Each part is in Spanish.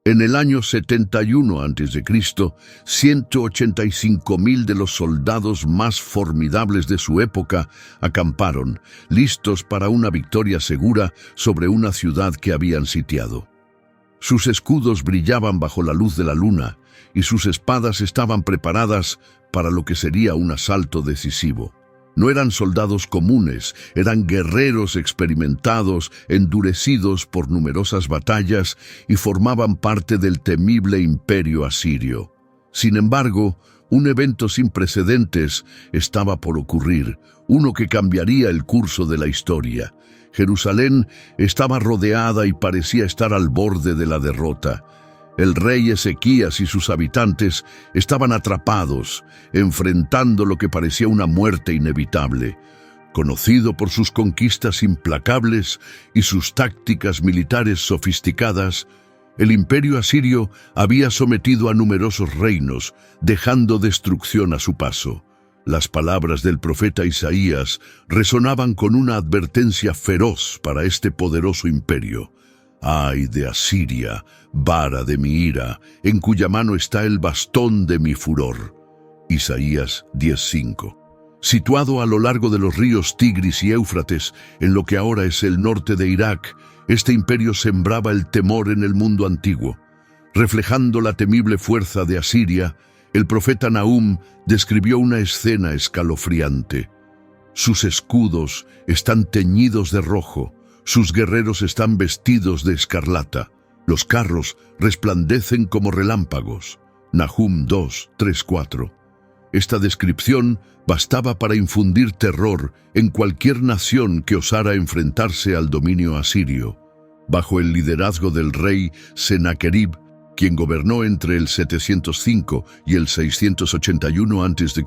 En el año 71 a.C., 185.000 de los soldados más formidables de su época acamparon, listos para una victoria segura sobre una ciudad que habían sitiado. Sus escudos brillaban bajo la luz de la luna y sus espadas estaban preparadas para lo que sería un asalto decisivo. No eran soldados comunes, eran guerreros experimentados, endurecidos por numerosas batallas y formaban parte del temible imperio asirio. Sin embargo, un evento sin precedentes estaba por ocurrir, uno que cambiaría el curso de la historia. Jerusalén estaba rodeada y parecía estar al borde de la derrota. El rey Ezequías y sus habitantes estaban atrapados, enfrentando lo que parecía una muerte inevitable. Conocido por sus conquistas implacables y sus tácticas militares sofisticadas, el imperio asirio había sometido a numerosos reinos, dejando destrucción a su paso. Las palabras del profeta Isaías resonaban con una advertencia feroz para este poderoso imperio. ¡Ay de Asiria, vara de mi ira, en cuya mano está el bastón de mi furor! Isaías 10:5. Situado a lo largo de los ríos Tigris y Éufrates, en lo que ahora es el norte de Irak, este imperio sembraba el temor en el mundo antiguo. Reflejando la temible fuerza de Asiria, el profeta Nahum describió una escena escalofriante. Sus escudos están teñidos de rojo, sus guerreros están vestidos de escarlata, los carros resplandecen como relámpagos. Nahum 2:3-4. Esta descripción bastaba para infundir terror en cualquier nación que osara enfrentarse al dominio asirio. Bajo el liderazgo del rey Senaquerib, quien gobernó entre el 705 y el 681 a.C.,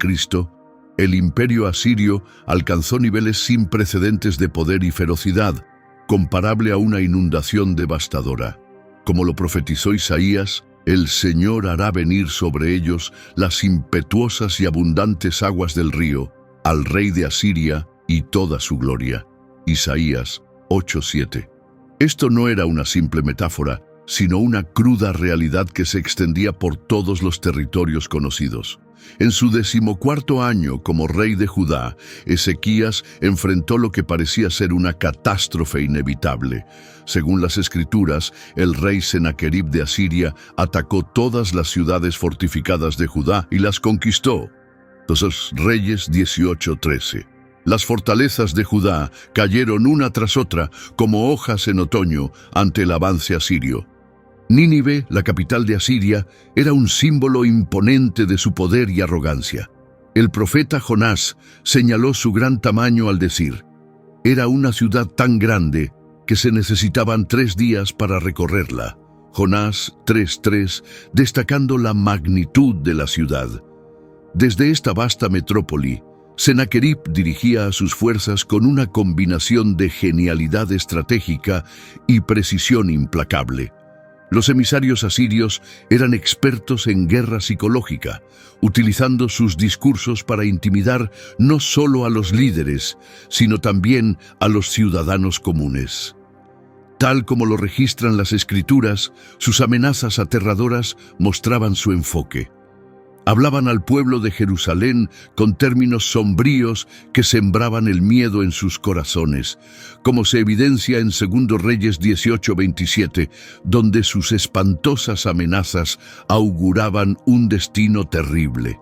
el imperio asirio alcanzó niveles sin precedentes de poder y ferocidad, comparable a una inundación devastadora. Como lo profetizó Isaías, el Señor hará venir sobre ellos las impetuosas y abundantes aguas del río, al rey de Asiria y toda su gloria. Isaías 8:7. Esto no era una simple metáfora, sino una cruda realidad que se extendía por todos los territorios conocidos. En su 14º año como rey de Judá, Ezequías enfrentó lo que parecía ser una catástrofe inevitable. Según las Escrituras, el rey Senaquerib de Asiria atacó todas las ciudades fortificadas de Judá y las conquistó. Entonces, Reyes 18:13. Las fortalezas de Judá cayeron una tras otra como hojas en otoño ante el avance asirio. Nínive, la capital de Asiria, era un símbolo imponente de su poder y arrogancia. El profeta Jonás señaló su gran tamaño al decir: era una ciudad tan grande que se necesitaban 3 días para recorrerla. Jonás 3:3, destacando la magnitud de la ciudad. Desde esta vasta metrópoli, Senaquerib dirigía a sus fuerzas con una combinación de genialidad estratégica y precisión implacable. Los emisarios asirios eran expertos en guerra psicológica, utilizando sus discursos para intimidar no solo a los líderes, sino también a los ciudadanos comunes. Tal como lo registran las Escrituras, sus amenazas aterradoras mostraban su enfoque. Hablaban al pueblo de Jerusalén con términos sombríos que sembraban el miedo en sus corazones, como se evidencia en 2 Reyes 18:27, donde sus espantosas amenazas auguraban un destino terrible.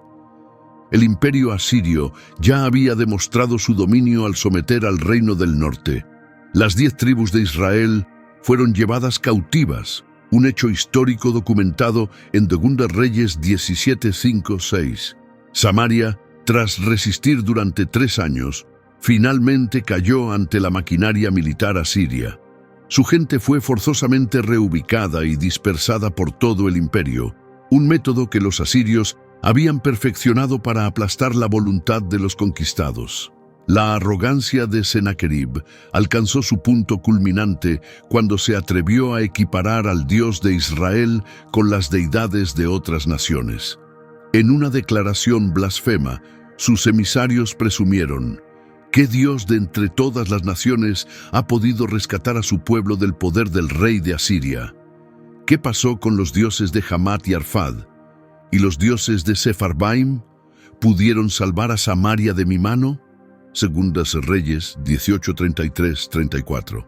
El imperio asirio ya había demostrado su dominio al someter al reino del norte. Las 10 tribus de Israel fueron llevadas cautivas, un hecho histórico documentado en 2 Reyes 17:5-6. Samaria, tras resistir durante 3 años, finalmente cayó ante la maquinaria militar asiria. Su gente fue forzosamente reubicada y dispersada por todo el imperio, un método que los asirios habían perfeccionado para aplastar la voluntad de los conquistados. La arrogancia de Senaquerib alcanzó su punto culminante cuando se atrevió a equiparar al Dios de Israel con las deidades de otras naciones. En una declaración blasfema, sus emisarios presumieron: ¿qué Dios de entre todas las naciones ha podido rescatar a su pueblo del poder del rey de Asiria? ¿Qué pasó con los dioses de Hamat y Arfad? ¿Y los dioses de Sepharvaim? ¿Pudieron salvar a Samaria de mi mano? Segundas Reyes 18:33-34.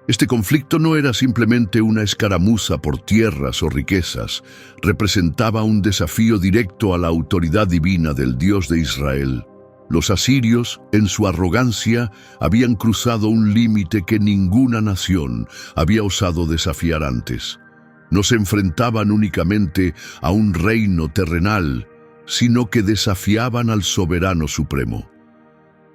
Este conflicto no era simplemente una escaramuza por tierras o riquezas, representaba un desafío directo a la autoridad divina del Dios de Israel. Los asirios, en su arrogancia, habían cruzado un límite que ninguna nación había osado desafiar antes. No se enfrentaban únicamente a un reino terrenal, sino que desafiaban al soberano supremo.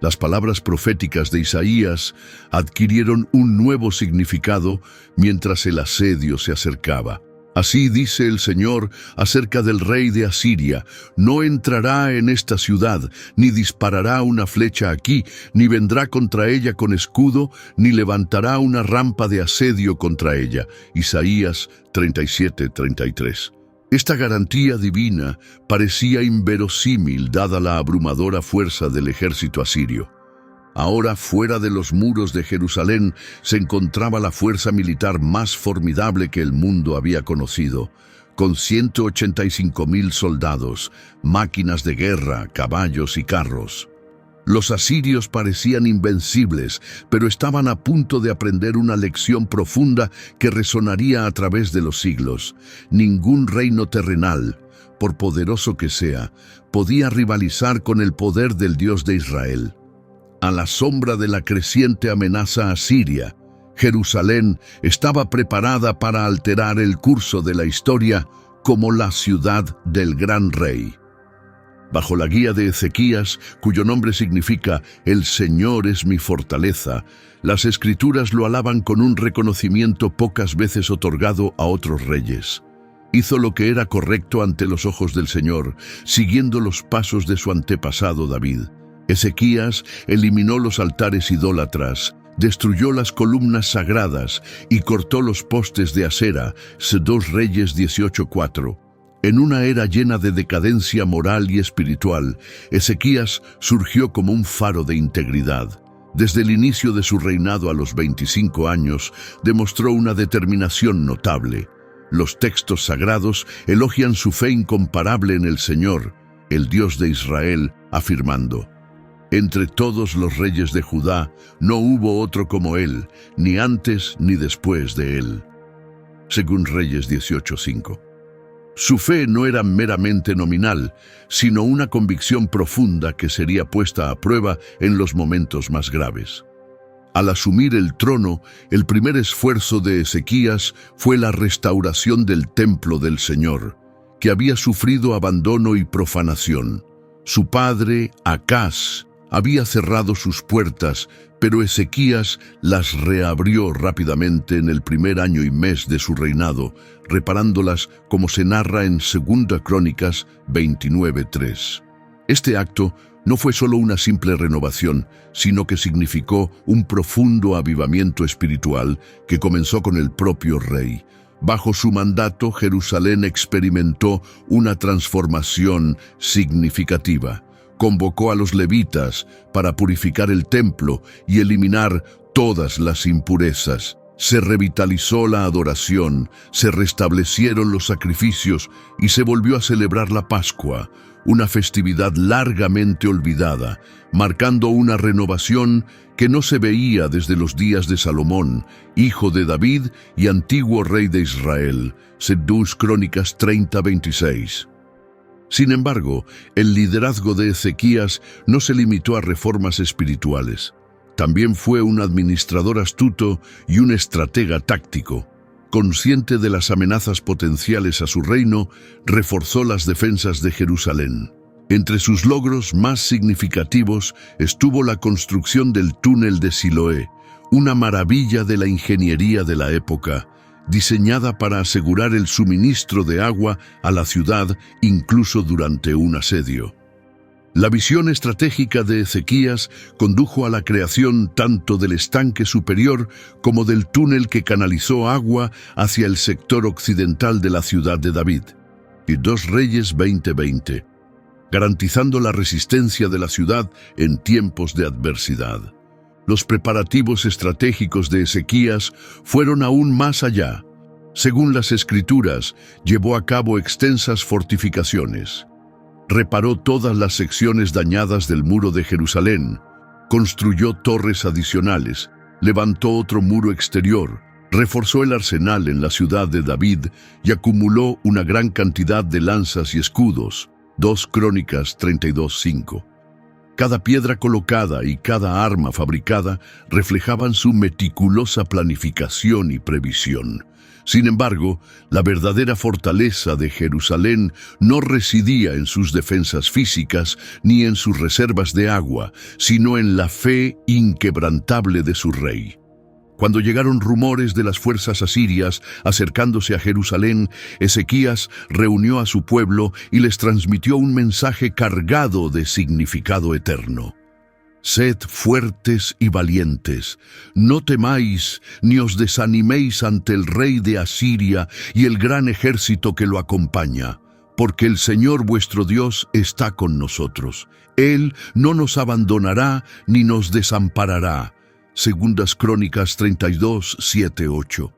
Las palabras proféticas de Isaías adquirieron un nuevo significado mientras el asedio se acercaba. Así dice el Señor acerca del rey de Asiria: no entrará en esta ciudad, ni disparará una flecha aquí, ni vendrá contra ella con escudo, ni levantará una rampa de asedio contra ella. Isaías 37:33. Esta garantía divina parecía inverosímil dada la abrumadora fuerza del ejército asirio. Ahora, fuera de los muros de Jerusalén, se encontraba la fuerza militar más formidable que el mundo había conocido, con 185,000 soldados, máquinas de guerra, caballos y carros. Los asirios parecían invencibles, pero estaban a punto de aprender una lección profunda que resonaría a través de los siglos. Ningún reino terrenal, por poderoso que sea, podía rivalizar con el poder del Dios de Israel. A la sombra de la creciente amenaza asiria, Jerusalén estaba preparada para alterar el curso de la historia como la ciudad del gran rey. Bajo la guía de Ezequías, cuyo nombre significa «El Señor es mi fortaleza», las Escrituras lo alaban con un reconocimiento pocas veces otorgado a otros reyes. Hizo lo que era correcto ante los ojos del Señor, siguiendo los pasos de su antepasado David. Ezequías eliminó los altares idólatras, destruyó las columnas sagradas y cortó los postes de acera. 2 Reyes 18:4. En una era llena de decadencia moral y espiritual, Ezequías surgió como un faro de integridad. Desde el inicio de su reinado a los 25 años, demostró una determinación notable. Los textos sagrados elogian su fe incomparable en el Señor, el Dios de Israel, afirmando: «Entre todos los reyes de Judá no hubo otro como él, ni antes ni después de él». Según Reyes 18:5. Su fe no era meramente nominal, sino una convicción profunda que sería puesta a prueba en los momentos más graves. Al asumir el trono, el primer esfuerzo de Ezequías fue la restauración del templo del Señor, que había sufrido abandono y profanación. Su padre, Acaz, había cerrado sus puertas, pero Ezequías las reabrió rápidamente en el primer año y mes de su reinado, reparándolas como se narra en 2 Crónicas 29:3. Este acto no fue solo una simple renovación, sino que significó un profundo avivamiento espiritual que comenzó con el propio rey. Bajo su mandato, Jerusalén experimentó una transformación significativa. Convocó a los levitas para purificar el templo y eliminar todas las impurezas. Se revitalizó la adoración, se restablecieron los sacrificios y se volvió a celebrar la Pascua, una festividad largamente olvidada, marcando una renovación que no se veía desde los días de Salomón, hijo de David y antiguo rey de Israel. 2 Crónicas 30:26. Sin embargo, el liderazgo de Ezequías no se limitó a reformas espirituales. También fue un administrador astuto y un estratega táctico. Consciente de las amenazas potenciales a su reino, reforzó las defensas de Jerusalén. Entre sus logros más significativos estuvo la construcción del túnel de Siloé, una maravilla de la ingeniería de la época, diseñada para asegurar el suministro de agua a la ciudad incluso durante un asedio. La visión estratégica de Ezequías condujo a la creación tanto del estanque superior como del túnel que canalizó agua hacia el sector occidental de la ciudad de David. Y 2 Reyes 20:20, garantizando la resistencia de la ciudad en tiempos de adversidad. Los preparativos estratégicos de Ezequías fueron aún más allá. Según las Escrituras, llevó a cabo extensas fortificaciones. Reparó todas las secciones dañadas del muro de Jerusalén, construyó torres adicionales, levantó otro muro exterior, reforzó el arsenal en la ciudad de David y acumuló una gran cantidad de lanzas y escudos. 2 Crónicas 32:5. Cada piedra colocada y cada arma fabricada reflejaban su meticulosa planificación y previsión. Sin embargo, la verdadera fortaleza de Jerusalén no residía en sus defensas físicas ni en sus reservas de agua, sino en la fe inquebrantable de su rey. Cuando llegaron rumores de las fuerzas asirias acercándose a Jerusalén, Ezequías reunió a su pueblo y les transmitió un mensaje cargado de significado eterno. Sed fuertes y valientes, no temáis ni os desaniméis ante el rey de Asiria y el gran ejército que lo acompaña, porque el Señor vuestro Dios está con nosotros. Él no nos abandonará ni nos desamparará. Segundas Crónicas 32, 7, 8.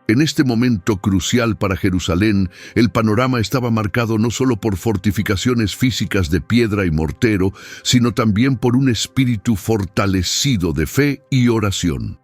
En este momento crucial para Jerusalén, el panorama estaba marcado no solo por fortificaciones físicas de piedra y mortero, sino también por un espíritu fortalecido de fe y oración.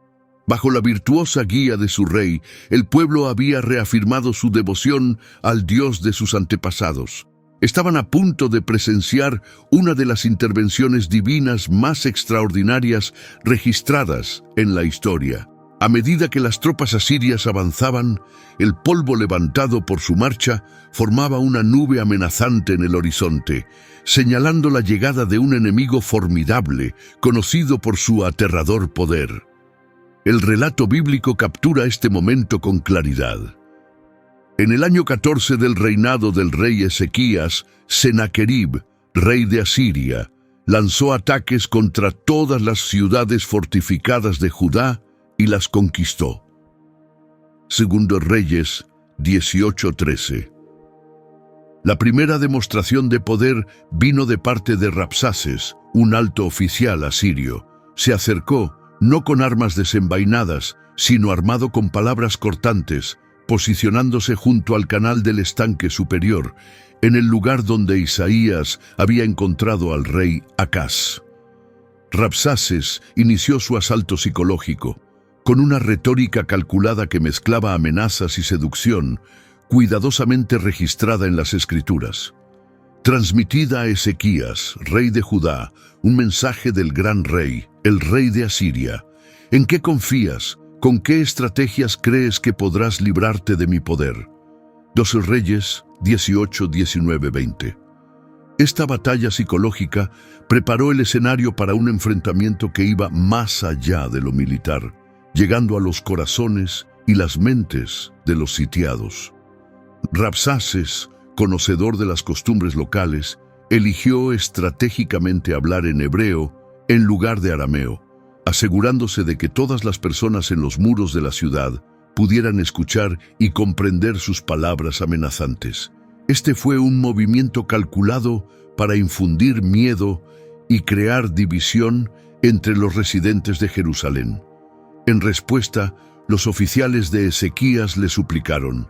Bajo la virtuosa guía de su rey, el pueblo había reafirmado su devoción al Dios de sus antepasados. Estaban a punto de presenciar una de las intervenciones divinas más extraordinarias registradas en la historia. A medida que las tropas asirias avanzaban, el polvo levantado por su marcha formaba una nube amenazante en el horizonte, señalando la llegada de un enemigo formidable, conocido por su aterrador poder. El relato bíblico captura este momento con claridad. En el año 14 del reinado del rey Ezequías, Sennacherib, rey de Asiria, lanzó ataques contra todas las ciudades fortificadas de Judá y las conquistó. Segundo Reyes 18:13. La primera demostración de poder vino de parte de Rabsaces, un alto oficial asirio. Se acercó, no con armas desenvainadas, sino armado con palabras cortantes, posicionándose junto al canal del estanque superior, en el lugar donde Isaías había encontrado al rey Acaz. Rabsaces inició su asalto psicológico, con una retórica calculada que mezclaba amenazas y seducción, cuidadosamente registrada en las Escrituras. Transmitida a Ezequías, rey de Judá, un mensaje del gran rey, el rey de Asiria. ¿En qué confías? ¿Con qué estrategias crees que podrás librarte de mi poder? 2 Reyes 18, 19, 20. Esta batalla psicológica preparó el escenario para un enfrentamiento que iba más allá de lo militar, llegando a los corazones y las mentes de los sitiados. Rabsaces, conocedor de las costumbres locales, eligió estratégicamente hablar en hebreo en lugar de arameo, asegurándose de que todas las personas en los muros de la ciudad pudieran escuchar y comprender sus palabras amenazantes. Este fue un movimiento calculado para infundir miedo y crear división entre los residentes de Jerusalén. En respuesta, los oficiales de Ezequías le suplicaron: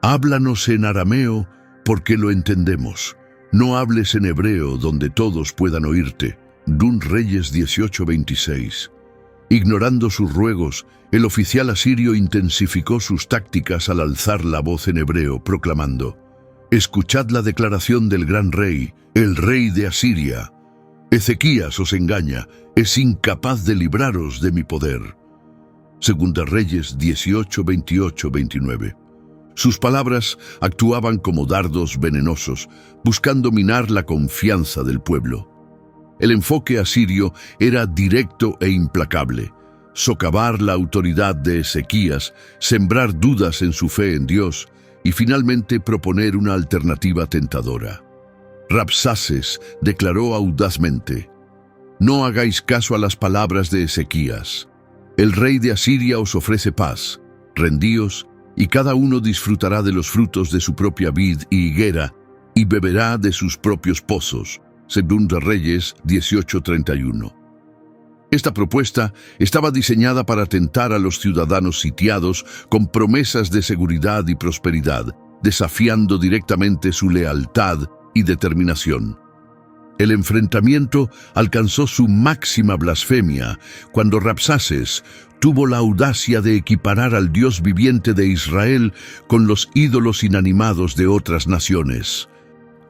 «Háblanos en arameo porque lo entendemos. No hables en hebreo donde todos puedan oírte». 2 Reyes 18:26. Ignorando sus ruegos, el oficial asirio intensificó sus tácticas al alzar la voz en hebreo, proclamando: «Escuchad la declaración del gran rey, el rey de Asiria. Ezequías os engaña, es incapaz de libraros de mi poder». Segunda Reyes 18, 28, 29. Sus palabras actuaban como dardos venenosos, buscando minar la confianza del pueblo. El enfoque asirio era directo e implacable: socavar la autoridad de Ezequías, sembrar dudas en su fe en Dios y finalmente proponer una alternativa tentadora. Rabsaces declaró audazmente: «No hagáis caso a las palabras de Ezequías. El rey de Asiria os ofrece paz. Rendíos, y cada uno disfrutará de los frutos de su propia vid y higuera, y beberá de sus propios pozos». Segunda Reyes 18:31. Esta propuesta estaba diseñada para tentar a los ciudadanos sitiados con promesas de seguridad y prosperidad, desafiando directamente su lealtad y determinación. El enfrentamiento alcanzó su máxima blasfemia cuando Rabsaces tuvo la audacia de equiparar al Dios viviente de Israel con los ídolos inanimados de otras naciones.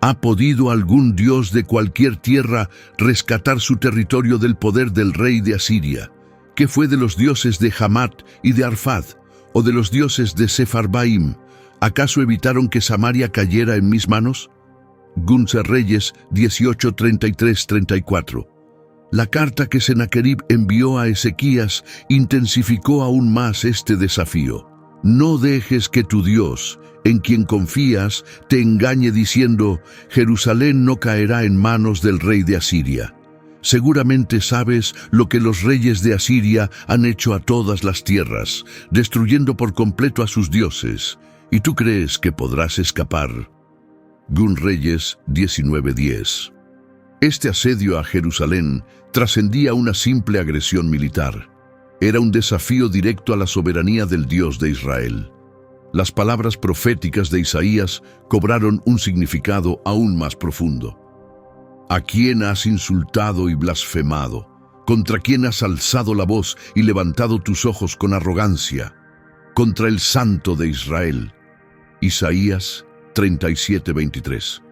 ¿Ha podido algún dios de cualquier tierra rescatar su territorio del poder del rey de Asiria? ¿Qué fue de los dioses de Hamat y de Arfad, o de los dioses de Sefarbaim? ¿Acaso evitaron que Samaria cayera en mis manos? Reyes 18:33-34. La carta que Sennacherib envió a Ezequías intensificó aún más este desafío. No dejes que tu Dios, en quien confías, te engañe diciendo: Jerusalén no caerá en manos del rey de Asiria. Seguramente sabes lo que los reyes de Asiria han hecho a todas las tierras, destruyendo por completo a sus dioses, y tú crees que podrás escapar. Reyes 19:10. Este asedio a Jerusalén trascendía una simple agresión militar. Era un desafío directo a la soberanía del Dios de Israel. Las palabras proféticas de Isaías cobraron un significado aún más profundo. ¿A quién has insultado y blasfemado? ¿Contra quién has alzado la voz y levantado tus ojos con arrogancia? Contra el Santo de Israel. Isaías 37:23.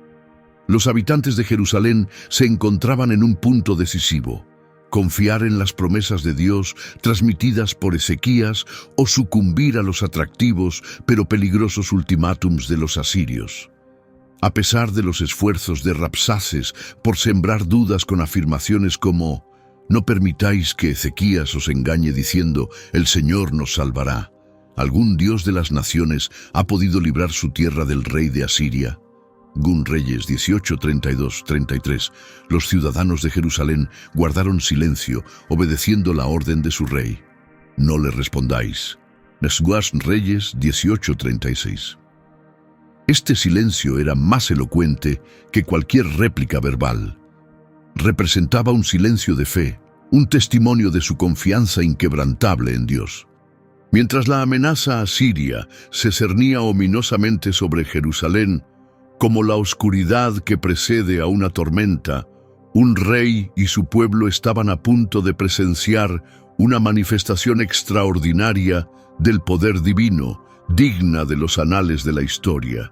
Los habitantes de Jerusalén se encontraban en un punto decisivo: confiar en las promesas de Dios transmitidas por Ezequías o sucumbir a los atractivos pero peligrosos ultimátums de los asirios. A pesar de los esfuerzos de Rabsaces por sembrar dudas con afirmaciones como: no permitáis que Ezequías os engañe diciendo: el Señor nos salvará, ¿algún dios de las naciones ha podido librar su tierra del rey de Asiria? Reyes 18:32-33. Los ciudadanos de Jerusalén guardaron silencio, obedeciendo la orden de su rey. No le respondáis. Reyes 18:36. Este silencio era más elocuente que cualquier réplica verbal. Representaba un silencio de fe, un testimonio de su confianza inquebrantable en Dios. Mientras la amenaza asiria se cernía ominosamente sobre Jerusalén, como la oscuridad que precede a una tormenta, un rey y su pueblo estaban a punto de presenciar una manifestación extraordinaria del poder divino, digna de los anales de la historia.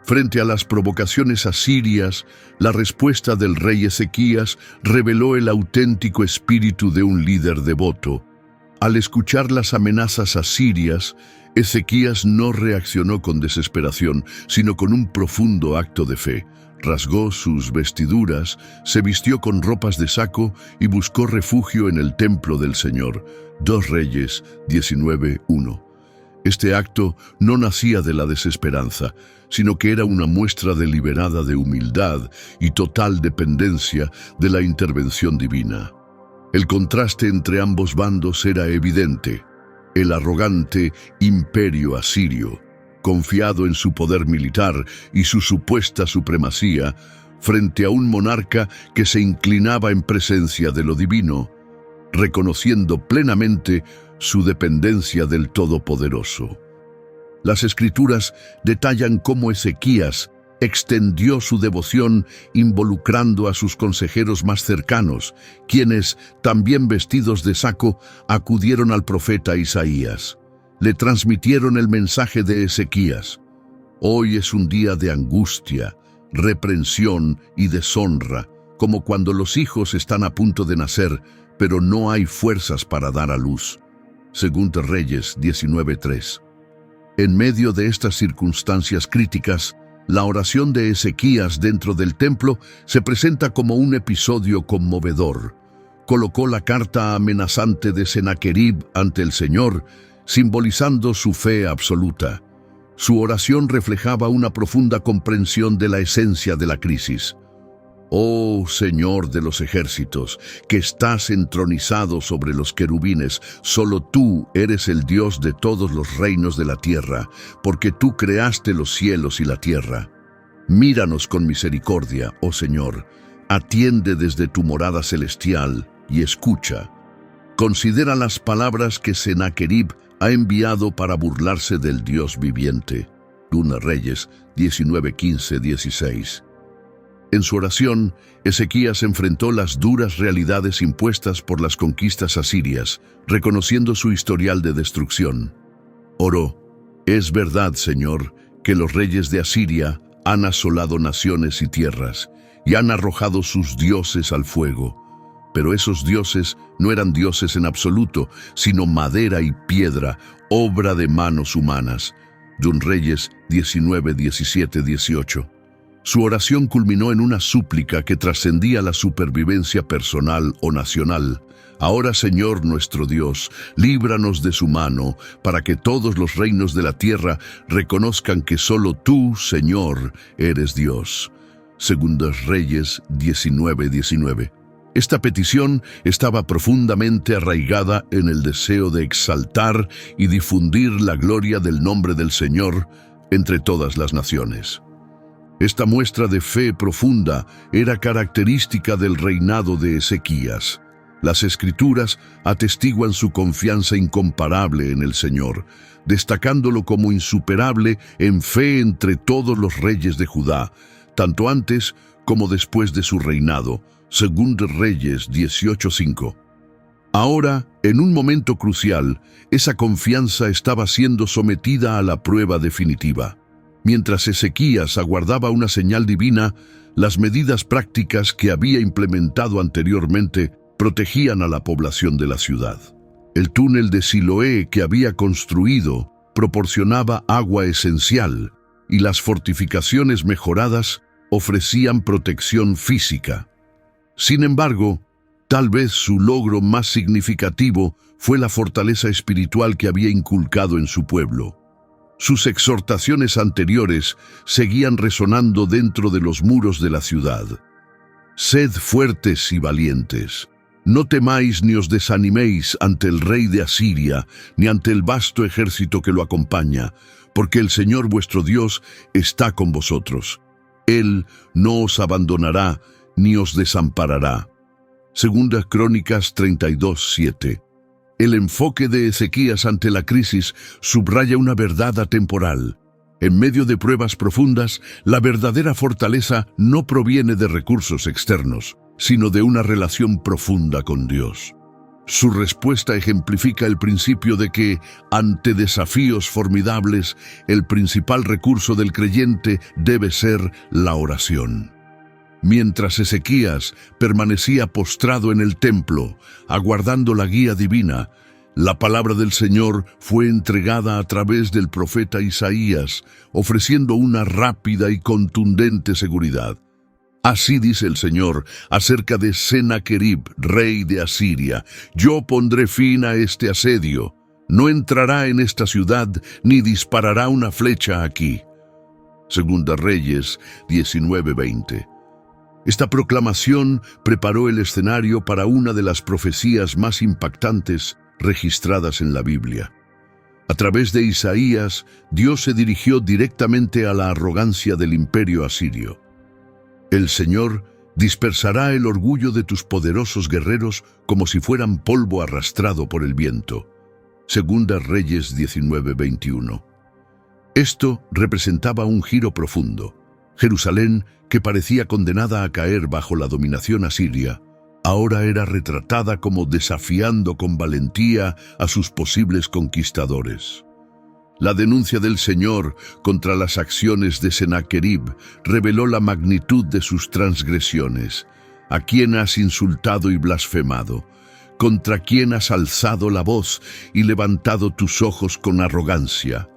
Frente a las provocaciones asirias, la respuesta del rey Ezequías reveló el auténtico espíritu de un líder devoto. Al escuchar las amenazas asirias, Ezequías no reaccionó con desesperación, sino con un profundo acto de fe. Rasgó sus vestiduras, se vistió con ropas de saco y buscó refugio en el templo del Señor. Reyes 19:1. Este acto no nacía de la desesperanza, sino que era una muestra deliberada de humildad y total dependencia de la intervención divina. El contraste entre ambos bandos era evidente. El arrogante imperio asirio, confiado en su poder militar y su supuesta supremacía, frente a un monarca que se inclinaba en presencia de lo divino, reconociendo plenamente su dependencia del Todopoderoso. Las Escrituras detallan cómo Ezequías extendió su devoción involucrando a sus consejeros más cercanos, quienes, también vestidos de saco, acudieron al profeta Isaías. Le transmitieron el mensaje de Ezequías: hoy es un día de angustia, reprensión y deshonra, como cuando los hijos están a punto de nacer, pero no hay fuerzas para dar a luz. Reyes 19:3. En medio de estas circunstancias críticas, la oración de Ezequías dentro del templo se presenta como un episodio conmovedor. Colocó la carta amenazante de Sennacherib ante el Señor, simbolizando su fe absoluta. Su oración reflejaba una profunda comprensión de la esencia de la crisis. Oh Señor de los ejércitos, que estás entronizado sobre los querubines, solo tú eres el Dios de todos los reinos de la tierra, porque tú creaste los cielos y la tierra. Míranos con misericordia, oh Señor, atiende desde tu morada celestial, y escucha. Considera las palabras que Sennacherib ha enviado para burlarse del Dios viviente. 1 Reyes 19:15-16. En su oración, Ezequías enfrentó las duras realidades impuestas por las conquistas asirias, reconociendo su historial de destrucción. Oró: «Es verdad, Señor, que los reyes de Asiria han asolado naciones y tierras, y han arrojado sus dioses al fuego. Pero esos dioses no eran dioses en absoluto, sino madera y piedra, obra de manos humanas». 1 Reyes 19, 17, 18. Su oración culminó en una súplica que trascendía la supervivencia personal o nacional. «Ahora, Señor nuestro Dios, líbranos de su mano, para que todos los reinos de la tierra reconozcan que solo tú, Señor, eres Dios». 2 Reyes 19, 19. Esta petición estaba profundamente arraigada en el deseo de exaltar y difundir la gloria del nombre del Señor entre todas las naciones. Esta muestra de fe profunda era característica del reinado de Ezequías. Las Escrituras atestiguan su confianza incomparable en el Señor, destacándolo como insuperable en fe entre todos los reyes de Judá, tanto antes como después de su reinado. 2 Reyes 18:5. Ahora, en un momento crucial, esa confianza estaba siendo sometida a la prueba definitiva. Mientras Ezequías aguardaba una señal divina, las medidas prácticas que había implementado anteriormente protegían a la población de la ciudad. El túnel de Siloé que había construido proporcionaba agua esencial, y las fortificaciones mejoradas ofrecían protección física. Sin embargo, tal vez su logro más significativo fue la fortaleza espiritual que había inculcado en su pueblo. Sus exhortaciones anteriores seguían resonando dentro de los muros de la ciudad. «Sed fuertes y valientes. No temáis ni os desaniméis ante el rey de Asiria, ni ante el vasto ejército que lo acompaña, porque el Señor vuestro Dios está con vosotros. Él no os abandonará, ni os desamparará». 2 Crónicas 32:7. El enfoque de Ezequías ante la crisis subraya una verdad atemporal. En medio de pruebas profundas, la verdadera fortaleza no proviene de recursos externos, sino de una relación profunda con Dios. Su respuesta ejemplifica el principio de que, ante desafíos formidables, el principal recurso del creyente debe ser la oración. Mientras Ezequías permanecía postrado en el templo, aguardando la guía divina, la palabra del Señor fue entregada a través del profeta Isaías, ofreciendo una rápida y contundente seguridad. Así dice el Señor acerca de Sennacherib, rey de Asiria: «Yo pondré fin a este asedio. No entrará en esta ciudad ni disparará una flecha aquí». 2 Reyes 19:20. Esta proclamación preparó el escenario para una de las profecías más impactantes registradas en la Biblia. A través de Isaías, Dios se dirigió directamente a la arrogancia del imperio asirio. «El Señor dispersará el orgullo de tus poderosos guerreros como si fueran polvo arrastrado por el viento». 2 Reyes 19:21. Esto representaba un giro profundo. Jerusalén, que parecía condenada a caer bajo la dominación asiria, ahora era retratada como desafiando con valentía a sus posibles conquistadores. La denuncia del Señor contra las acciones de Sennacherib reveló la magnitud de sus transgresiones. ¿A quién has insultado y blasfemado? ¿Contra quién has alzado la voz y levantado tus ojos con arrogancia?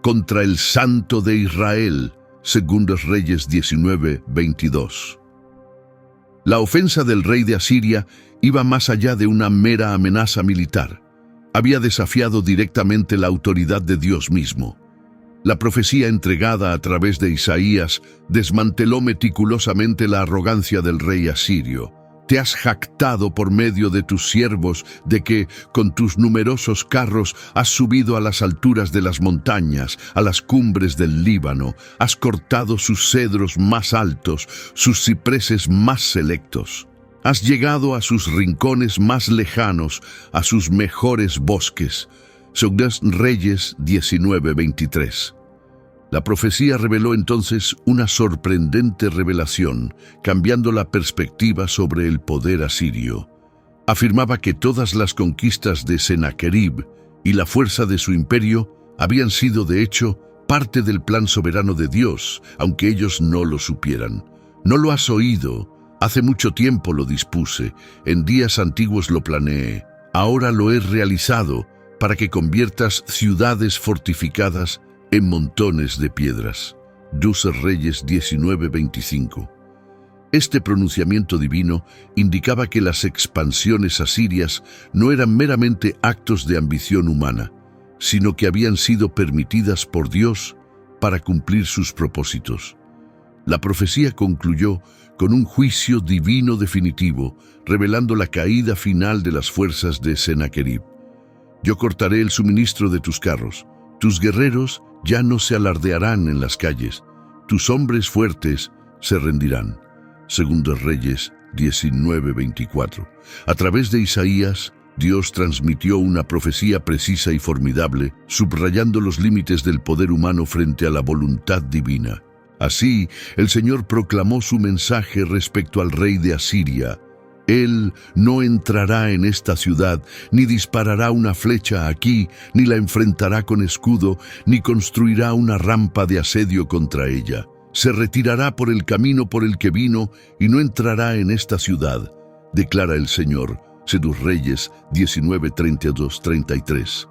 Contra el Santo de Israel. 2 Reyes 19:22. La ofensa del rey de Asiria iba más allá de una mera amenaza militar. Había desafiado directamente la autoridad de Dios mismo. La profecía entregada a través de Isaías desmanteló meticulosamente la arrogancia del rey asirio. Te has jactado por medio de tus siervos de que, con tus numerosos carros, has subido a las alturas de las montañas, a las cumbres del Líbano, has cortado sus cedros más altos, sus cipreses más selectos. Has llegado a sus rincones más lejanos, a sus mejores bosques. Segunda Reyes 19:23. La profecía reveló entonces una sorprendente revelación, cambiando la perspectiva sobre el poder asirio. Afirmaba que todas las conquistas de Sennacherib y la fuerza de su imperio habían sido, de hecho, parte del plan soberano de Dios, aunque ellos no lo supieran. ¿No lo has oído? Hace mucho tiempo lo dispuse, en días antiguos lo planeé. Ahora lo he realizado para que conviertas ciudades fortificadas en montones de piedras. 2 Reyes 19:25. Este pronunciamiento divino indicaba que las expansiones asirias no eran meramente actos de ambición humana, sino que habían sido permitidas por Dios para cumplir sus propósitos. La profecía concluyó con un juicio divino definitivo, revelando la caída final de las fuerzas de Sennacherib. Yo cortaré el suministro de tus carros, tus guerreros ya no se alardearán en las calles, tus hombres fuertes se rendirán. Segunda Reyes 19:24. A través de Isaías, Dios transmitió una profecía precisa y formidable, subrayando los límites del poder humano frente a la voluntad divina. Así, el Señor proclamó su mensaje respecto al rey de Asiria. Él no entrará en esta ciudad, ni disparará una flecha aquí, ni la enfrentará con escudo, ni construirá una rampa de asedio contra ella. Se retirará por el camino por el que vino y no entrará en esta ciudad, declara el Señor. Segunda Reyes 19:32-33.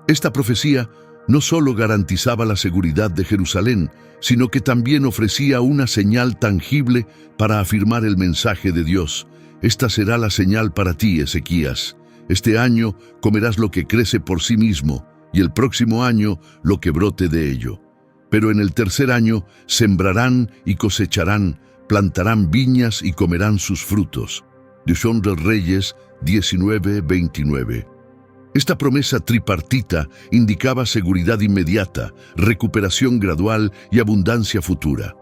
Esta profecía no solo garantizaba la seguridad de Jerusalén, sino que también ofrecía una señal tangible para afirmar el mensaje de Dios. Esta será la señal para ti, Ezequías. Este año comerás lo que crece por sí mismo, y el próximo año lo que brote de ello. Pero en el tercer año sembrarán y cosecharán, plantarán viñas y comerán sus frutos. Segunda Reyes 19:29. Esta promesa tripartita indicaba seguridad inmediata, recuperación gradual y abundancia futura.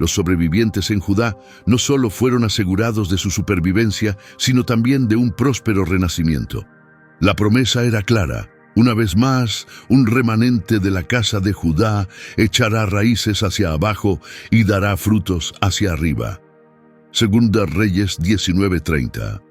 Los sobrevivientes en Judá no solo fueron asegurados de su supervivencia, sino también de un próspero renacimiento. La promesa era clara. Una vez más, un remanente de la casa de Judá echará raíces hacia abajo y dará frutos hacia arriba. Segunda Reyes 19:30.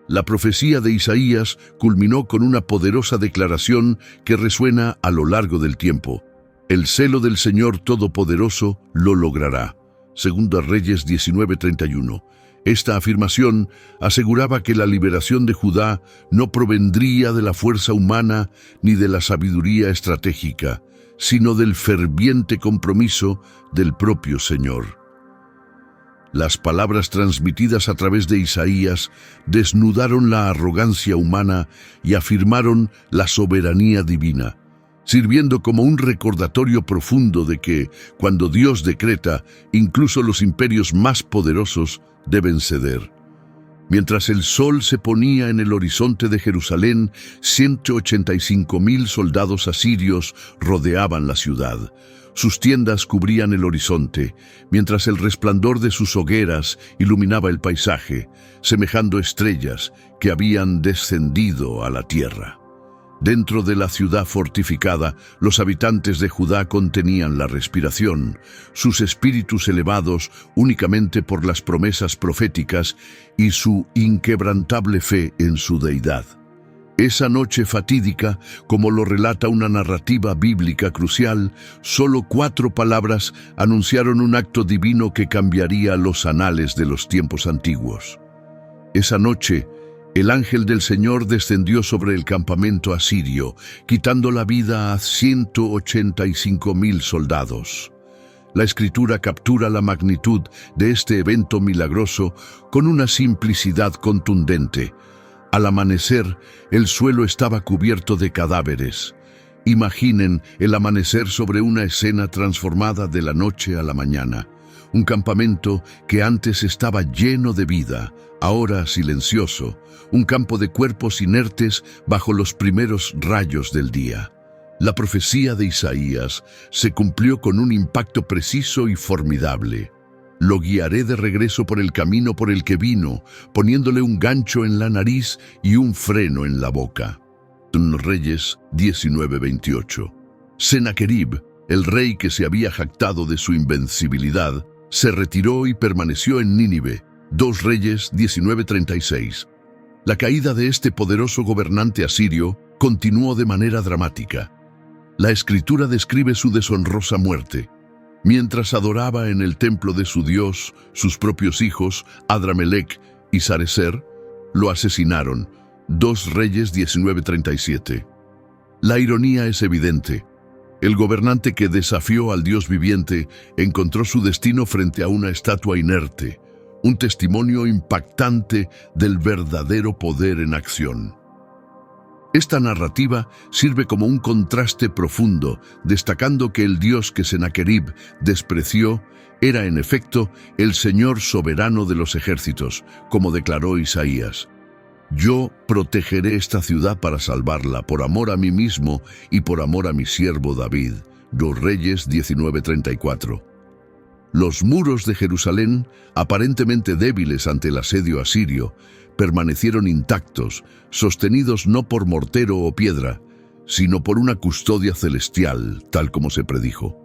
La profecía de Isaías culminó con una poderosa declaración que resuena a lo largo del tiempo. El celo del Señor Todopoderoso lo logrará. Segunda Reyes 19:31. Esta afirmación aseguraba que la liberación de Judá no provendría de la fuerza humana ni de la sabiduría estratégica, sino del ferviente compromiso del propio Señor. Las palabras transmitidas a través de Isaías desnudaron la arrogancia humana y afirmaron la soberanía divina, sirviendo como un recordatorio profundo de que, cuando Dios decreta, incluso los imperios más poderosos deben ceder. Mientras el sol se ponía en el horizonte de Jerusalén, 185,000 soldados asirios rodeaban la ciudad. Sus tiendas cubrían el horizonte, mientras el resplandor de sus hogueras iluminaba el paisaje, semejando estrellas que habían descendido a la tierra. Dentro de la ciudad fortificada, los habitantes de Judá contenían la respiración, sus espíritus elevados únicamente por las promesas proféticas y su inquebrantable fe en su deidad. Esa noche fatídica, como lo relata una narrativa bíblica crucial, solo 4 palabras anunciaron un acto divino que cambiaría los anales de los tiempos antiguos. Esa noche, el ángel del Señor descendió sobre el campamento asirio, quitando la vida a 185,000 soldados. La Escritura captura la magnitud de este evento milagroso con una simplicidad contundente. Al amanecer, el suelo estaba cubierto de cadáveres. Imaginen el amanecer sobre una escena transformada de la noche a la mañana. Un campamento que antes estaba lleno de vida, ahora silencioso, un campo de cuerpos inertes bajo los primeros rayos del día. La profecía de Isaías se cumplió con un impacto preciso y formidable. Lo guiaré de regreso por el camino por el que vino, poniéndole un gancho en la nariz y un freno en la boca. Reyes 19:28. Sennacherib, el rey que se había jactado de su invencibilidad, se retiró y permaneció en Nínive. 2 Reyes 19:36. La caída de este poderoso gobernante asirio continuó de manera dramática. La escritura describe su deshonrosa muerte. Mientras adoraba en el templo de su dios, sus propios hijos, Adramelech y Sarecer, lo asesinaron. 2 Reyes 19:37. La ironía es evidente. El gobernante que desafió al Dios viviente encontró su destino frente a una estatua inerte, un testimonio impactante del verdadero poder en acción. Esta narrativa sirve como un contraste profundo, destacando que el Dios que Sennacherib despreció era en efecto el Señor soberano de los ejércitos, como declaró Isaías. Yo protegeré esta ciudad para salvarla, por amor a mí mismo y por amor a mi siervo David. 2 Reyes 19:34. Los muros de Jerusalén, aparentemente débiles ante el asedio asirio, permanecieron intactos, sostenidos no por mortero o piedra, sino por una custodia celestial, tal como se predijo.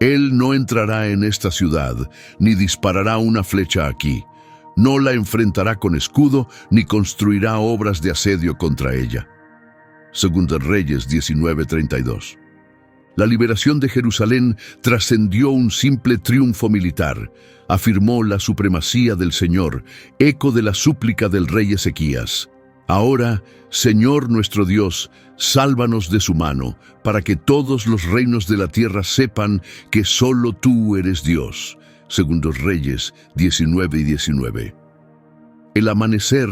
Él no entrará en esta ciudad, ni disparará una flecha aquí. No la enfrentará con escudo, ni construirá obras de asedio contra ella. 2 Reyes 19:32. La liberación de Jerusalén trascendió un simple triunfo militar. Afirmó la supremacía del Señor, eco de la súplica del rey Ezequías. Ahora, Señor nuestro Dios, sálvanos de su mano, para que todos los reinos de la tierra sepan que solo tú eres Dios. 2 Reyes 19 y 19. El amanecer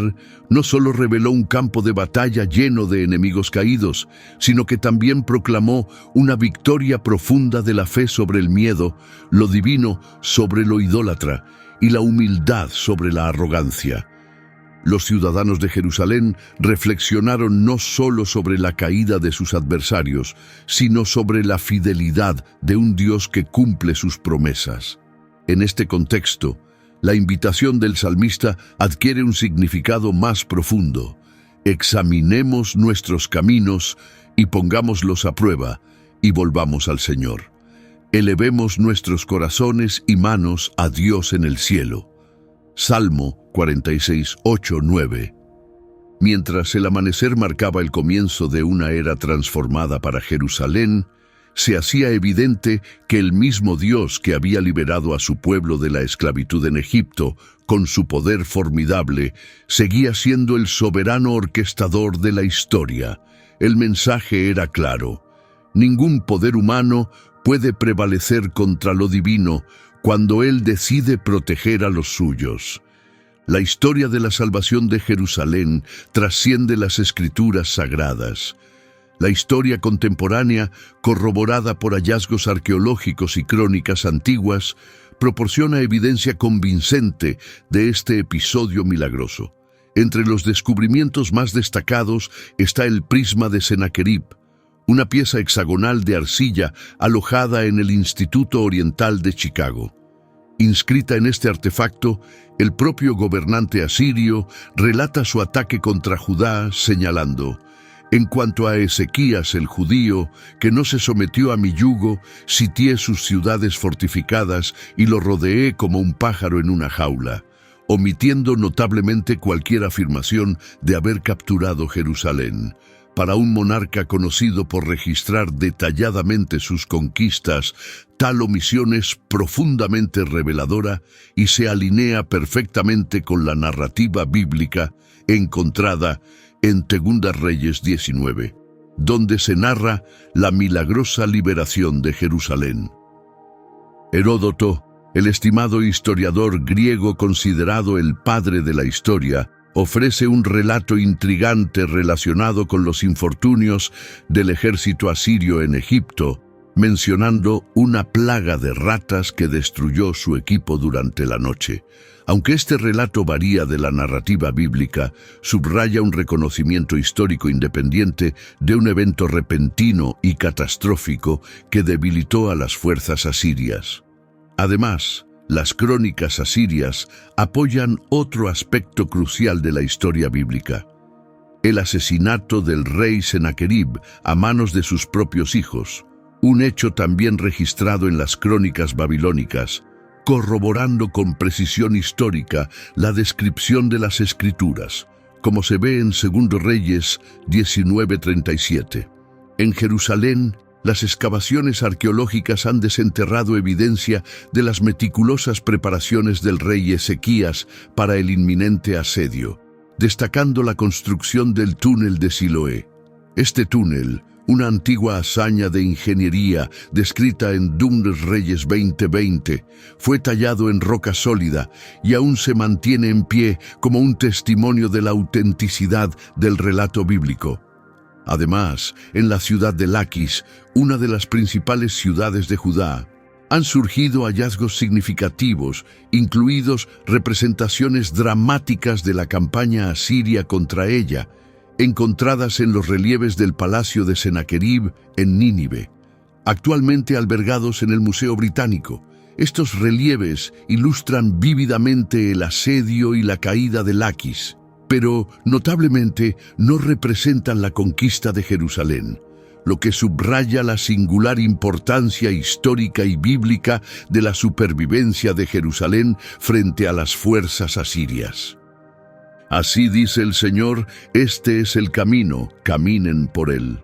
no solo reveló un campo de batalla lleno de enemigos caídos, sino que también proclamó una victoria profunda de la fe sobre el miedo, lo divino sobre lo idólatra y la humildad sobre la arrogancia. Los ciudadanos de Jerusalén reflexionaron no solo sobre la caída de sus adversarios, sino sobre la fidelidad de un Dios que cumple sus promesas. En este contexto, la invitación del salmista adquiere un significado más profundo. Examinemos nuestros caminos y pongámoslos a prueba, y volvamos al Señor. Elevemos nuestros corazones y manos a Dios en el cielo. Salmo 46, 8, 9. Mientras el amanecer marcaba el comienzo de una era transformada para Jerusalén, se hacía evidente que el mismo Dios que había liberado a su pueblo de la esclavitud en Egipto, con su poder formidable, seguía siendo el soberano orquestador de la historia. El mensaje era claro: ningún poder humano puede prevalecer contra lo divino cuando Él decide proteger a los suyos. La historia de la salvación de Jerusalén trasciende las escrituras sagradas. La historia contemporánea, corroborada por hallazgos arqueológicos y crónicas antiguas, proporciona evidencia convincente de este episodio milagroso. Entre los descubrimientos más destacados está el prisma de Sennacherib, una pieza hexagonal de arcilla alojada en el Instituto Oriental de Chicago. Inscrita en este artefacto, el propio gobernante asirio relata su ataque contra Judá, señalando: en cuanto a Ezequías el judío, que no se sometió a mi yugo, sitié sus ciudades fortificadas y lo rodeé como un pájaro en una jaula, omitiendo notablemente cualquier afirmación de haber capturado Jerusalén. Para un monarca conocido por registrar detalladamente sus conquistas, tal omisión es profundamente reveladora y se alinea perfectamente con la narrativa bíblica encontrada en 2 Reyes 19, donde se narra la milagrosa liberación de Jerusalén. Heródoto, el estimado historiador griego considerado el padre de la historia, ofrece un relato intrigante relacionado con los infortunios del ejército asirio en Egipto, mencionando una plaga de ratas que destruyó su equipo durante la noche. Aunque este relato varía de la narrativa bíblica, subraya un reconocimiento histórico independiente de un evento repentino y catastrófico que debilitó a las fuerzas asirias. Además, Las crónicas asirias apoyan otro aspecto crucial de la historia bíblica: el asesinato del rey Senaquerib a manos de sus propios hijos, un hecho también registrado en las crónicas babilónicas, corroborando con precisión histórica la descripción de las Escrituras, como se ve en 2 Reyes 19:37. En Jerusalén, las excavaciones arqueológicas han desenterrado evidencia de las meticulosas preparaciones del rey Ezequías para el inminente asedio, destacando la construcción del túnel de Siloé. Este túnel, una antigua hazaña de ingeniería descrita en 2 Reyes 20:20, fue tallado en roca sólida y aún se mantiene en pie como un testimonio de la autenticidad del relato bíblico. Además, en la ciudad de Laquis, una de las principales ciudades de Judá, han surgido hallazgos significativos, incluidos representaciones dramáticas de la campaña asiria contra ella, encontradas en los relieves del palacio de Senaquerib en Nínive, actualmente albergados en el Museo Británico. Estos relieves ilustran vívidamente el asedio y la caída de Laquis, pero notablemente no representan la conquista de Jerusalén, lo que subraya la singular importancia histórica y bíblica de la supervivencia de Jerusalén frente a las fuerzas asirias. Así dice el Señor: este es el camino, caminen por él.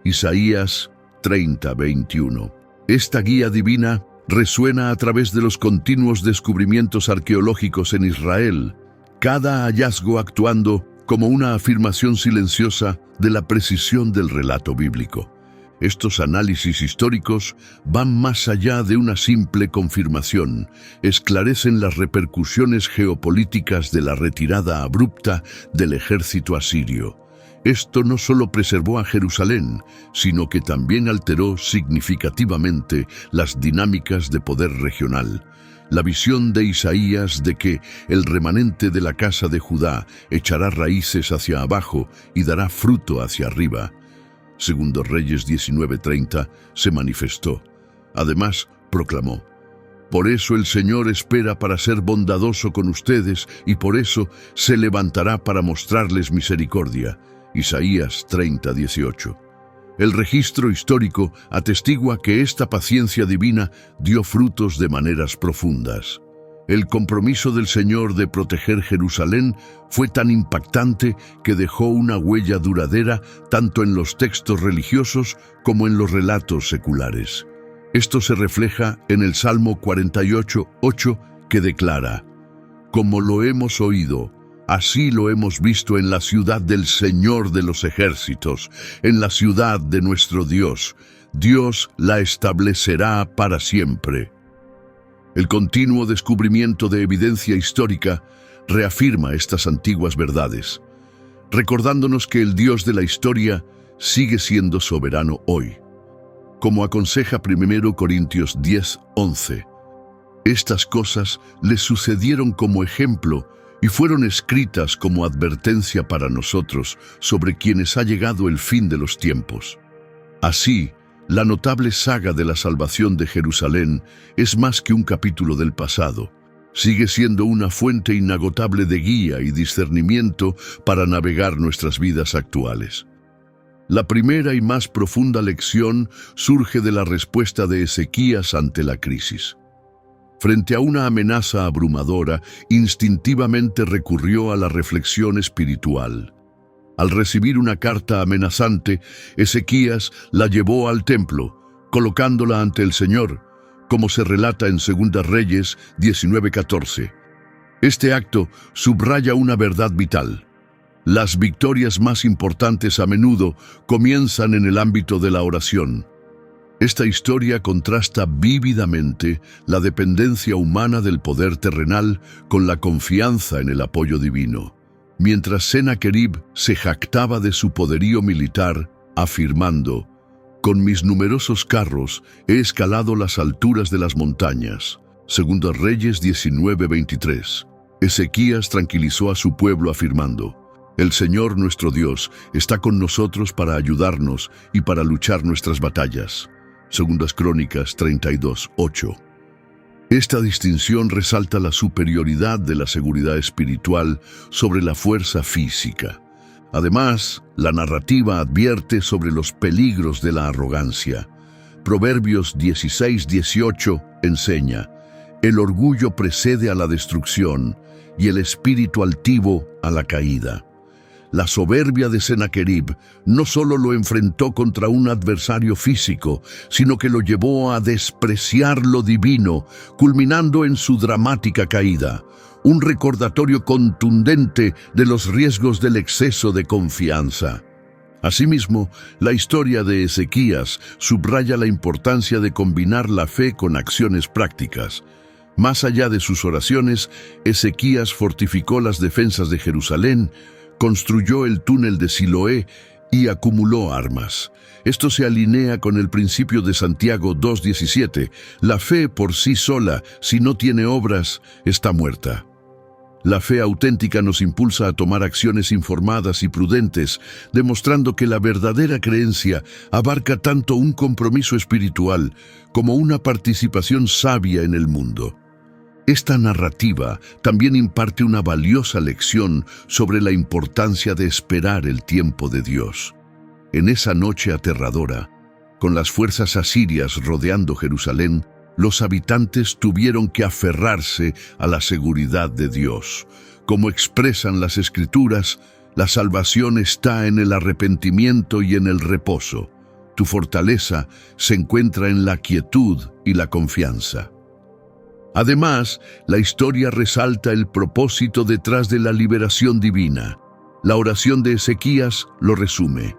Isaías 30:21. Esta guía divina resuena a través de los continuos descubrimientos arqueológicos en Israel, cada hallazgo actuando como una afirmación silenciosa de la precisión del relato bíblico. Estos análisis históricos van más allá de una simple confirmación, esclarecen las repercusiones geopolíticas de la retirada abrupta del ejército asirio. Esto no solo preservó a Jerusalén, sino que también alteró significativamente las dinámicas de poder regional. La visión de Isaías de que el remanente de la casa de Judá echará raíces hacia abajo y dará fruto hacia arriba, 2 Reyes 19:30, se manifestó. Además, proclamó: por eso el Señor espera para ser bondadoso con ustedes y por eso se levantará para mostrarles misericordia. Isaías 30:18. El registro histórico atestigua que esta paciencia divina dio frutos de maneras profundas. El compromiso del Señor de proteger Jerusalén fue tan impactante que dejó una huella duradera tanto en los textos religiosos como en los relatos seculares. Esto se refleja en el Salmo 48:8, que declara: como lo hemos oído, así lo hemos visto en la ciudad del Señor de los ejércitos, en la ciudad de nuestro Dios. Dios la establecerá para siempre. El continuo descubrimiento de evidencia histórica reafirma estas antiguas verdades, recordándonos que el Dios de la historia sigue siendo soberano hoy. Como aconseja 1 Corintios 10:11, estas cosas les sucedieron como ejemplo y fueron escritas como advertencia para nosotros, sobre quienes ha llegado el fin de los tiempos. Así, la notable saga de la salvación de Jerusalén es más que un capítulo del pasado. Sigue siendo una fuente inagotable de guía y discernimiento para navegar nuestras vidas actuales. La primera y más profunda lección surge de la respuesta de Ezequías ante la crisis. Frente a una amenaza abrumadora, instintivamente recurrió a la reflexión espiritual. Al recibir una carta amenazante, Ezequías la llevó al templo, colocándola ante el Señor, como se relata en 2 Reyes 19:14. Este acto subraya una verdad vital. Las victorias más importantes a menudo comienzan en el ámbito de la oración. Esta historia contrasta vívidamente la dependencia humana del poder terrenal con la confianza en el apoyo divino. Mientras Senaquerib se jactaba de su poderío militar, afirmando: con mis numerosos carros he escalado las alturas de las montañas. 2 Reyes 19:23. Ezequías tranquilizó a su pueblo afirmando: el Señor nuestro Dios está con nosotros para ayudarnos y para luchar nuestras batallas. 2 Crónicas 32:8. Esta distinción resalta la superioridad de la seguridad espiritual sobre la fuerza física. Además, la narrativa advierte sobre los peligros de la arrogancia. Proverbios 16:18 enseña: el orgullo precede a la destrucción y el espíritu altivo a la caída. La soberbia de Sennacherib no solo lo enfrentó contra un adversario físico, sino que lo llevó a despreciar lo divino, culminando en su dramática caída. Un recordatorio contundente de los riesgos del exceso de confianza. Asimismo, la historia de Ezequías subraya la importancia de combinar la fe con acciones prácticas. Más allá de sus oraciones, Ezequías fortificó las defensas de Jerusalén, construyó el túnel de Siloé y acumuló armas. Esto se alinea con el principio de Santiago 2:17. La fe por sí sola, si no tiene obras, está muerta. La fe auténtica nos impulsa a tomar acciones informadas y prudentes, demostrando que la verdadera creencia abarca tanto un compromiso espiritual como una participación sabia en el mundo. Esta narrativa también imparte una valiosa lección sobre la importancia de esperar el tiempo de Dios. En esa noche aterradora, con las fuerzas asirias rodeando Jerusalén, los habitantes tuvieron que aferrarse a la seguridad de Dios. Como expresan las Escrituras, la salvación está en el arrepentimiento y en el reposo. Tu fortaleza se encuentra en la quietud y la confianza. Además, la historia resalta el propósito detrás de la liberación divina. La oración de Ezequías lo resume: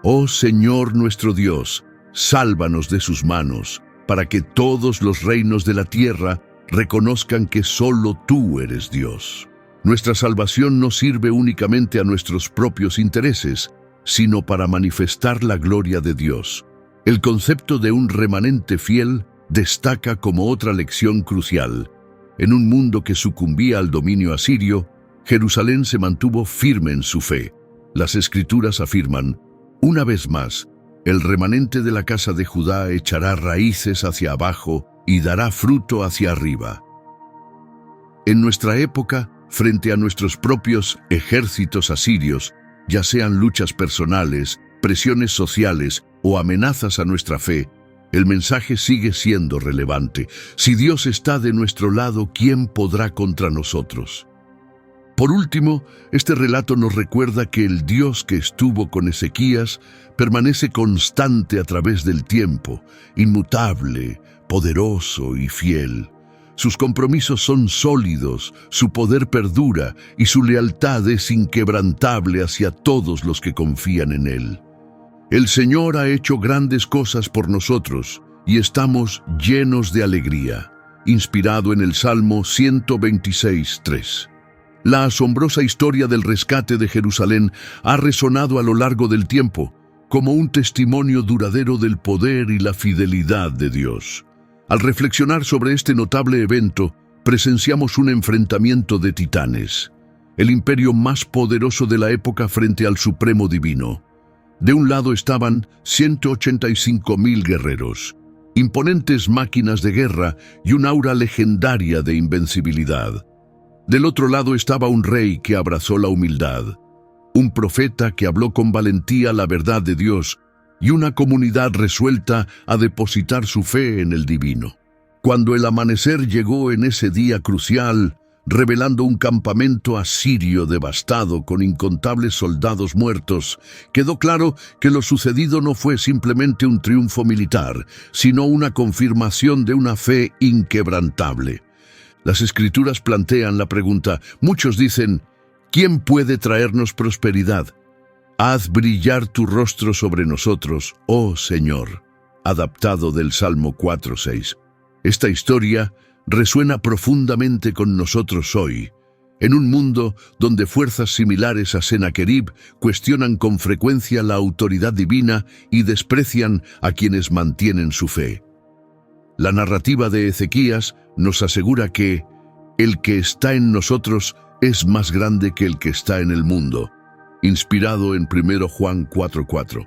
Oh Señor nuestro Dios, sálvanos de sus manos, para que todos los reinos de la tierra reconozcan que solo tú eres Dios. Nuestra salvación no sirve únicamente a nuestros propios intereses, sino para manifestar la gloria de Dios. El concepto de un remanente fiel destaca como otra lección crucial. En un mundo que sucumbía al dominio asirio, Jerusalén se mantuvo firme en su fe. Las Escrituras afirman: una vez más, el remanente de la casa de Judá echará raíces hacia abajo y dará fruto hacia arriba. En nuestra época, frente a nuestros propios ejércitos asirios, ya sean luchas personales, presiones sociales o amenazas a nuestra fe, el mensaje sigue siendo relevante. Si Dios está de nuestro lado, ¿quién podrá contra nosotros? Por último, este relato nos recuerda que el Dios que estuvo con Ezequías permanece constante a través del tiempo, inmutable, poderoso y fiel. Sus compromisos son sólidos, su poder perdura y su lealtad es inquebrantable hacia todos los que confían en Él. El Señor ha hecho grandes cosas por nosotros y estamos llenos de alegría. Inspirado en el Salmo 126:3. La asombrosa historia del rescate de Jerusalén ha resonado a lo largo del tiempo como un testimonio duradero del poder y la fidelidad de Dios. Al reflexionar sobre este notable evento, presenciamos un enfrentamiento de titanes, el imperio más poderoso de la época frente al Supremo Divino. De un lado estaban 185,000 guerreros, imponentes máquinas de guerra y un aura legendaria de invencibilidad. Del otro lado estaba un rey que abrazó la humildad, un profeta que habló con valentía la verdad de Dios y una comunidad resuelta a depositar su fe en el divino. Cuando el amanecer llegó en ese día crucial, revelando un campamento asirio devastado con incontables soldados muertos, quedó claro que lo sucedido no fue simplemente un triunfo militar, sino una confirmación de una fe inquebrantable. Las Escrituras plantean la pregunta. Muchos dicen: ¿quién puede traernos prosperidad? Haz brillar tu rostro sobre nosotros, oh Señor. Adaptado del Salmo 4:6. Esta historia resuena profundamente con nosotros hoy, en un mundo donde fuerzas similares a Sennacherib cuestionan con frecuencia la autoridad divina y desprecian a quienes mantienen su fe. La narrativa de Ezequías nos asegura que el que está en nosotros es más grande que el que está en el mundo, inspirado en 1 Juan 4:4.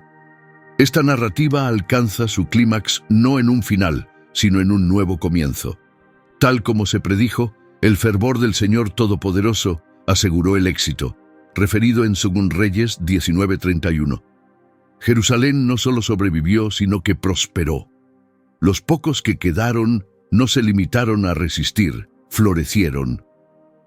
Esta narrativa alcanza su clímax no en un final, sino en un nuevo comienzo. Tal como se predijo, el fervor del Señor Todopoderoso aseguró el éxito, referido en 2 Reyes 19:31. Jerusalén no solo sobrevivió, sino que prosperó. Los pocos que quedaron no se limitaron a resistir, florecieron.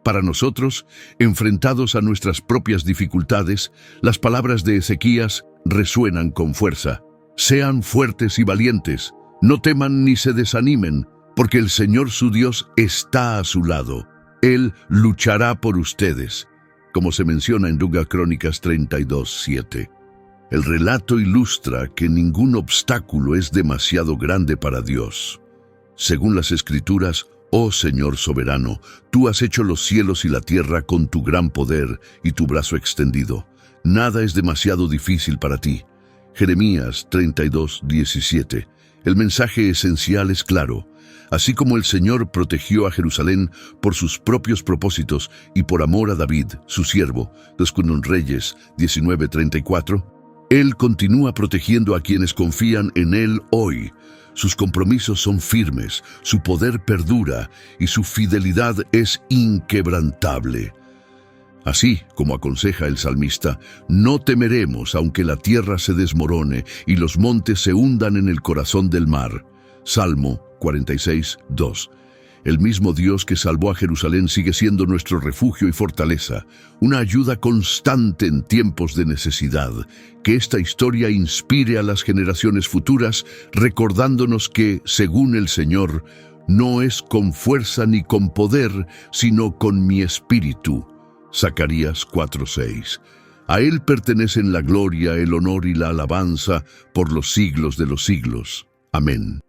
Para nosotros, enfrentados a nuestras propias dificultades, las palabras de Ezequías resuenan con fuerza. Sean fuertes y valientes, no teman ni se desanimen, porque el Señor su Dios está a su lado. Él luchará por ustedes, como se menciona en 2 Crónicas 32:7. El relato ilustra que ningún obstáculo es demasiado grande para Dios. Según las Escrituras, oh Señor soberano, tú has hecho los cielos y la tierra con tu gran poder y tu brazo extendido. Nada es demasiado difícil para ti. Jeremías 32:17. El mensaje esencial es claro. Así como el Señor protegió a Jerusalén por sus propios propósitos y por amor a David, su siervo, 2 Reyes 19:34, Él continúa protegiendo a quienes confían en Él hoy. Sus compromisos son firmes, su poder perdura y su fidelidad es inquebrantable. Así como aconseja el salmista, no temeremos aunque la tierra se desmorone y los montes se hundan en el corazón del mar. Salmo 46:2. El mismo Dios que salvó a Jerusalén sigue siendo nuestro refugio y fortaleza, una ayuda constante en tiempos de necesidad. Que esta historia inspire a las generaciones futuras, recordándonos que, según el Señor, no es con fuerza ni con poder, sino con mi espíritu. Zacarías 4:6. A Él pertenecen la gloria, el honor y la alabanza por los siglos de los siglos. Amén.